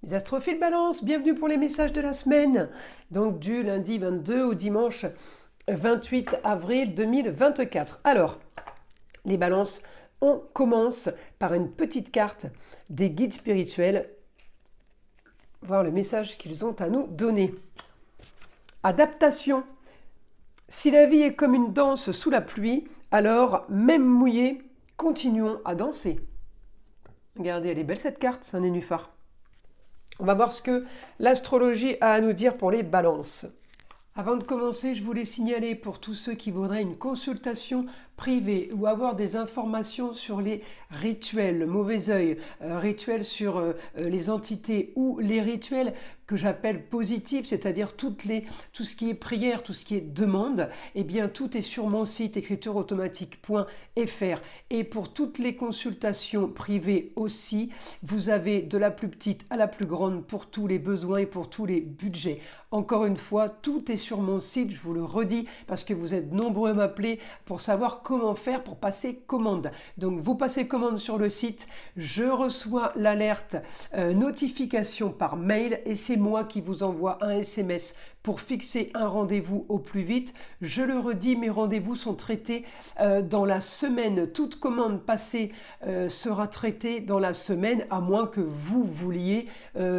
Les astrophiles Balance, bienvenue pour les messages de la semaine, donc du lundi 22 au dimanche 28 avril 2024. Alors, les balances, on commence par une petite carte des guides spirituels, voir le message qu'ils ont à nous donner. Adaptation. Si la vie est comme une danse sous la pluie, alors, même mouillé, continuons à danser. Regardez, elle est belle cette carte, c'est un nénuphar. On va voir ce que l'astrologie a à nous dire pour les balances. Avant de commencer, je voulais signaler pour tous ceux qui voudraient une consultation privée ou avoir des informations sur les rituels, le mauvais œil, rituels sur les entités ou les rituels que j'appelle positifs, c'est-à-dire tout ce qui est prière, tout ce qui est demande, eh bien tout est sur mon site écritureautomatique.fr. Et pour toutes les consultations privées aussi, vous avez de la plus petite à la plus grande pour tous les besoins et pour tous les budgets. Encore une fois, tout est sur mon site, je vous le redis, parce que vous êtes nombreux à m'appeler pour savoir comment faire pour passer commande. Donc vous passez commande sur le site, je reçois l'alerte notification par mail et c'est moi qui vous envoie un SMS pour fixer un rendez-vous au plus vite. Je le redis, mes rendez-vous sont traités dans la semaine. Toute commande passée sera traitée dans la semaine, à moins que vous vouliez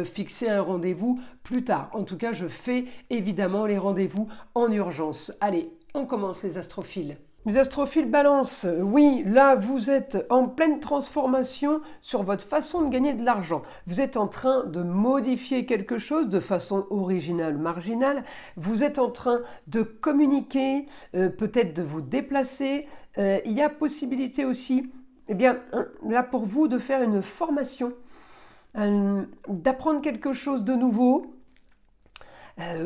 fixer un rendez-vous plus tard. En tout cas, je fais évidemment les rendez-vous en urgence. Allez, on commence les astrophiles. Les astrophiles Balance, oui, là vous êtes en pleine transformation sur votre façon de gagner de l'argent. Vous êtes en train de modifier quelque chose de façon originale, marginale. Vous êtes en train de communiquer, peut-être de vous déplacer. Il y a possibilité aussi, eh bien, là pour vous, de faire une formation, d'apprendre quelque chose de nouveau.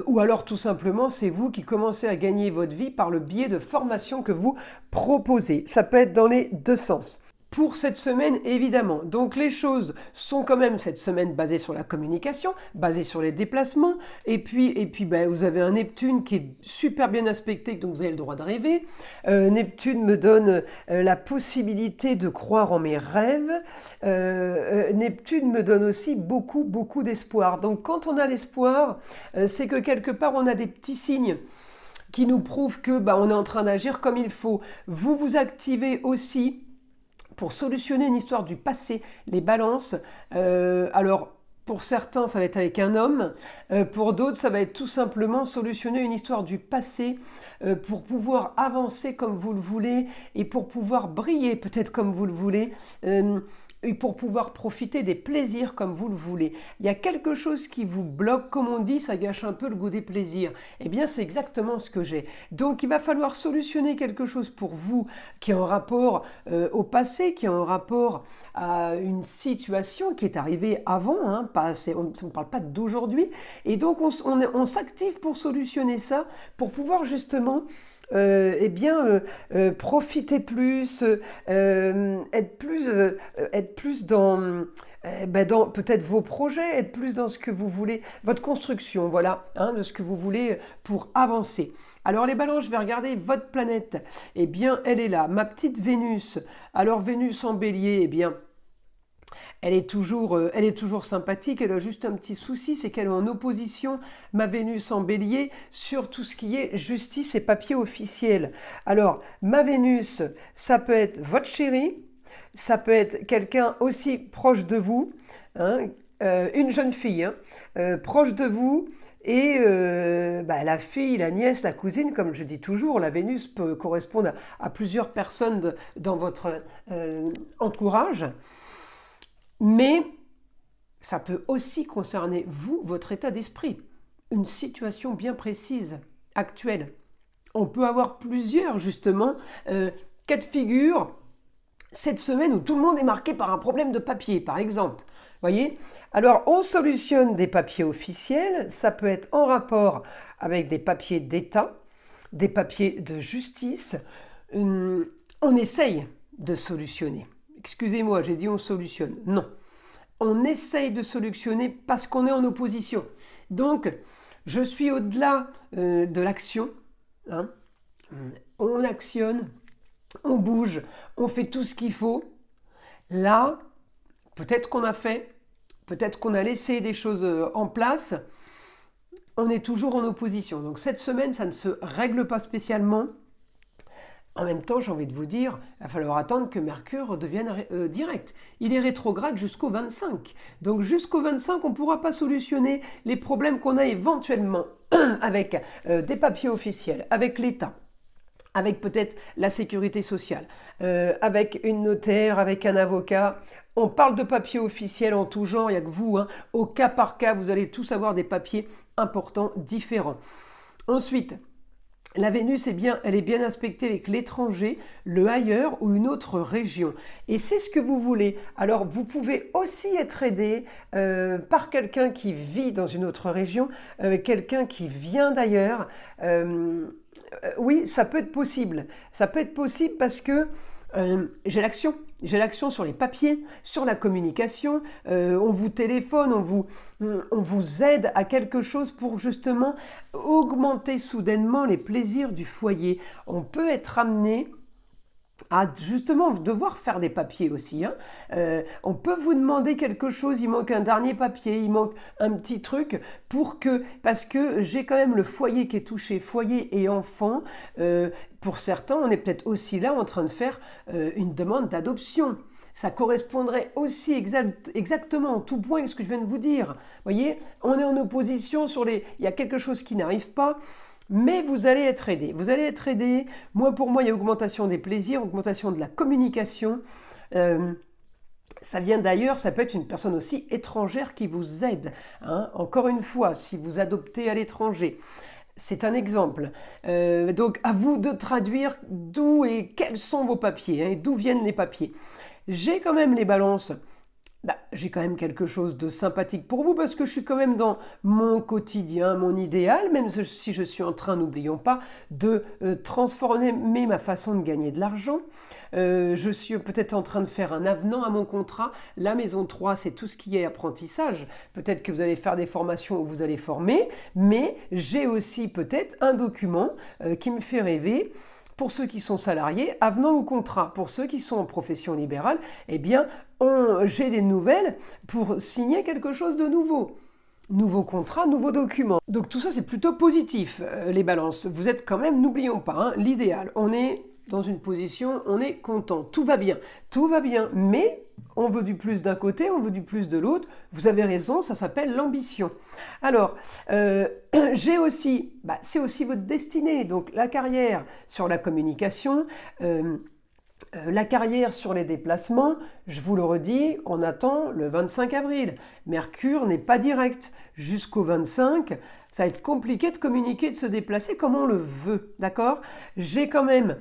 Ou alors tout simplement c'est vous qui commencez à gagner votre vie par le biais de formations que vous proposez. Ça peut être dans les deux sens. Pour cette semaine, évidemment. Donc les choses sont quand même cette semaine basées sur la communication, basées sur les déplacements. Et puis vous avez un Neptune qui est super bien aspecté, donc vous avez le droit de rêver. Neptune me donne la possibilité de croire en mes rêves. Neptune me donne aussi beaucoup d'espoir. Donc quand on a l'espoir, c'est que quelque part on a des petits signes qui nous prouvent que on est en train d'agir comme il faut. Vous vous activez aussi pour solutionner une histoire du passé, les balances. Alors, pour certains, ça va être avec un homme. Pour d'autres, ça va être tout simplement solutionner une histoire du passé pour pouvoir avancer comme vous le voulez et pour pouvoir briller peut-être comme vous le voulez. Et pour pouvoir profiter des plaisirs comme vous le voulez. Il y a quelque chose qui vous bloque, comme on dit, ça gâche un peu le goût des plaisirs. Eh bien, c'est exactement ce que j'ai. Donc, il va falloir solutionner quelque chose pour vous qui est en rapport au passé, qui est en rapport à une situation qui est arrivée avant, hein, on ne parle pas d'aujourd'hui. Et donc, on s'active pour solutionner ça, pour pouvoir justement profiter plus, être plus dans peut-être vos projets, être plus dans ce que vous voulez, votre construction, voilà, hein, de ce que vous voulez pour avancer. Alors les balances, je vais regarder votre planète. Eh bien, elle est là, ma petite Vénus. Alors Vénus en bélier, eh bien, elle est toujours sympathique, elle a juste un petit souci, c'est qu'elle est en opposition, ma Vénus en bélier, sur tout ce qui est justice et papier officiel. Alors, ma Vénus, ça peut être votre chéri, ça peut être quelqu'un aussi proche de vous, hein, une jeune fille, hein, proche de vous, et la fille, la nièce, la cousine, comme je dis toujours, la Vénus peut correspondre à plusieurs personnes dans votre entourage. Mais ça peut aussi concerner vous, votre état d'esprit, une situation bien précise, actuelle. On peut avoir plusieurs, justement, cas de figure cette semaine où tout le monde est marqué par un problème de papier, par exemple. Voyez ? Alors, on solutionne des papiers officiels, ça peut être en rapport avec des papiers d'État, des papiers de justice. On essaye de solutionner. Excusez-moi, j'ai dit on solutionne. Non. On essaye de solutionner parce qu'on est en opposition. Donc, je suis au-delà de l'action. Hein. On actionne, on bouge, on fait tout ce qu'il faut. Là, peut-être qu'on a fait, peut-être qu'on a laissé des choses en place, on est toujours en opposition. Donc cette semaine, ça ne se règle pas spécialement. En même temps, j'ai envie de vous dire, il va falloir attendre que Mercure devienne direct. Il est rétrograde jusqu'au 25. Donc jusqu'au 25, on ne pourra pas solutionner les problèmes qu'on a éventuellement avec des papiers officiels, avec l'État, avec peut-être la sécurité sociale, avec une notaire, avec un avocat. On parle de papiers officiels en tout genre, il n'y a que vous, hein. Au cas par cas, vous allez tous avoir des papiers importants, différents. Ensuite, la Vénus, elle est bien aspectée avec l'étranger, le ailleurs ou une autre région. Et c'est ce que vous voulez. Alors, vous pouvez aussi être aidé par quelqu'un qui vit dans une autre région, quelqu'un qui vient d'ailleurs. Oui, ça peut être possible. Ça peut être possible parce que j'ai l'action. J'ai l'action sur les papiers, sur la communication, on vous téléphone, on vous aide à quelque chose pour justement augmenter soudainement les plaisirs du foyer. On peut être amené à justement devoir faire des papiers aussi. Hein. On peut vous demander quelque chose, il manque un dernier papier, il manque un petit truc parce que j'ai quand même le foyer qui est touché, foyer et enfant. Pour certains, on est peut-être aussi là en train de faire une demande d'adoption. Ça correspondrait aussi exactement en tout point à ce que je viens de vous dire. Vous voyez, on est en opposition il y a quelque chose qui n'arrive pas. Mais vous allez être aidé. Vous allez être aidé. Pour moi, il y a augmentation des plaisirs, augmentation de la communication. Ça vient d'ailleurs, ça peut être une personne aussi étrangère qui vous aide. Hein. Encore une fois, si vous adoptez à l'étranger. C'est un exemple. Donc, à vous de traduire d'où et quels sont vos papiers, hein, et d'où viennent les papiers. J'ai quand même les balances. J'ai quand même quelque chose de sympathique pour vous parce que je suis quand même dans mon quotidien, mon idéal, même si je suis en train, n'oublions pas, de transformer ma façon de gagner de l'argent. Je suis peut-être en train de faire un avenant à mon contrat. La maison 3, c'est tout ce qui est apprentissage. Peut-être que vous allez faire des formations où vous allez former, mais j'ai aussi peut-être un document qui me fait rêver. Pour ceux qui sont salariés, avenant au contrat. Pour ceux qui sont en profession libérale, eh bien, j'ai des nouvelles pour signer quelque chose de nouveau. Nouveau contrat, nouveau document. Donc tout ça, c'est plutôt positif, les balances. Vous êtes quand même, n'oublions pas, hein, l'idéal. On est dans une position, on est content. Tout va bien, mais on veut du plus d'un côté, on veut du plus de l'autre. Vous avez raison, ça s'appelle l'ambition. Alors, j'ai aussi, c'est aussi votre destinée. Donc la carrière sur la communication, la carrière sur les déplacements, je vous le redis, on attend le 25 avril. Mercure n'est pas direct. Jusqu'au 25, ça va être compliqué de communiquer, de se déplacer comme on le veut, d'accord ? J'ai quand même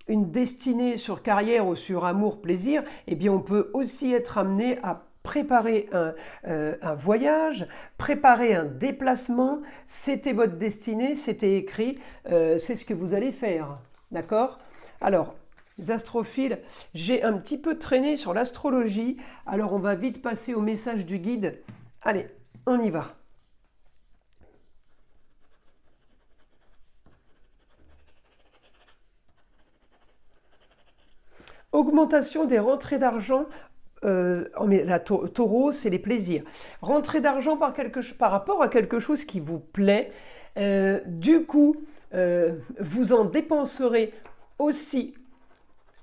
une destinée sur carrière ou sur amour, plaisir. Eh bien, on peut aussi être amené à préparer un voyage, préparer un déplacement. C'était votre destinée, c'était écrit, c'est ce que vous allez faire, d'accord ? Alors, les astrophiles, j'ai un petit peu traîné sur l'astrologie, alors on va vite passer au message du guide. Allez, on y va. Augmentation des rentrées d'argent. La taureau, c'est les plaisirs. Rentrée d'argent par rapport à quelque chose qui vous plaît. Du coup, vous en dépenserez aussi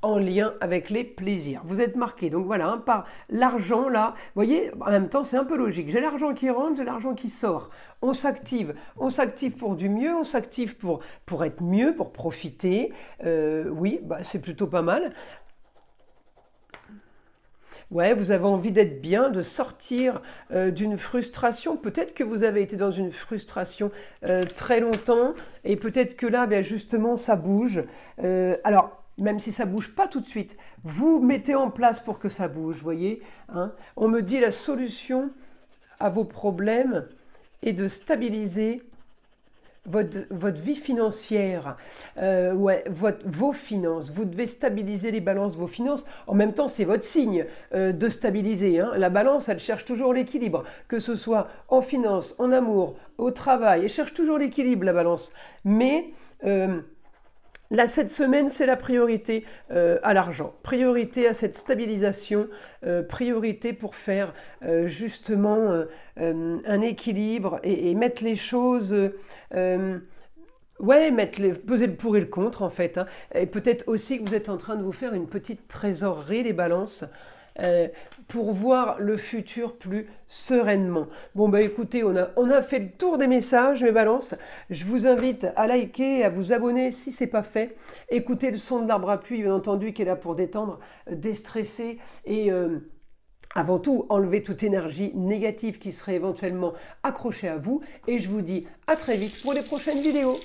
en lien avec les plaisirs. Vous êtes marqué, donc voilà, hein, par l'argent là, vous voyez, en même temps c'est un peu logique, j'ai l'argent qui rentre, j'ai l'argent qui sort, on s'active pour du mieux, on s'active pour être mieux, pour profiter, oui, c'est plutôt pas mal. Ouais, vous avez envie d'être bien, de sortir d'une frustration. Peut-être que vous avez été dans une frustration très longtemps et peut-être que là, justement, ça bouge. Alors, même si ça bouge pas tout de suite, vous mettez en place pour que ça bouge, voyez, hein. On me dit la solution à vos problèmes est de stabiliser votre vie financière, vos finances. Vous devez stabiliser les balances, vos finances. En même temps, c'est votre signe de stabiliser. Hein. La balance, elle cherche toujours l'équilibre, que ce soit en finance, en amour, au travail. Elle cherche toujours l'équilibre, la balance. Mais Là, cette semaine, c'est la priorité à l'argent, priorité à cette stabilisation, priorité pour faire justement un équilibre et mettre les choses... ouais, peser le pour et le contre en fait, hein. Et peut-être aussi que vous êtes en train de vous faire une petite trésorerie, les balances, euh, pour voir le futur plus sereinement. Bon bah écoutez, on a fait le tour des messages, mes balances. Je vous invite à liker, à vous abonner si c'est pas fait. Écoutez le son de l'arbre à pluie, bien entendu, qui est là pour détendre, déstresser et avant tout, enlever toute énergie négative qui serait éventuellement accrochée à vous. Et je vous dis à très vite pour les prochaines vidéos.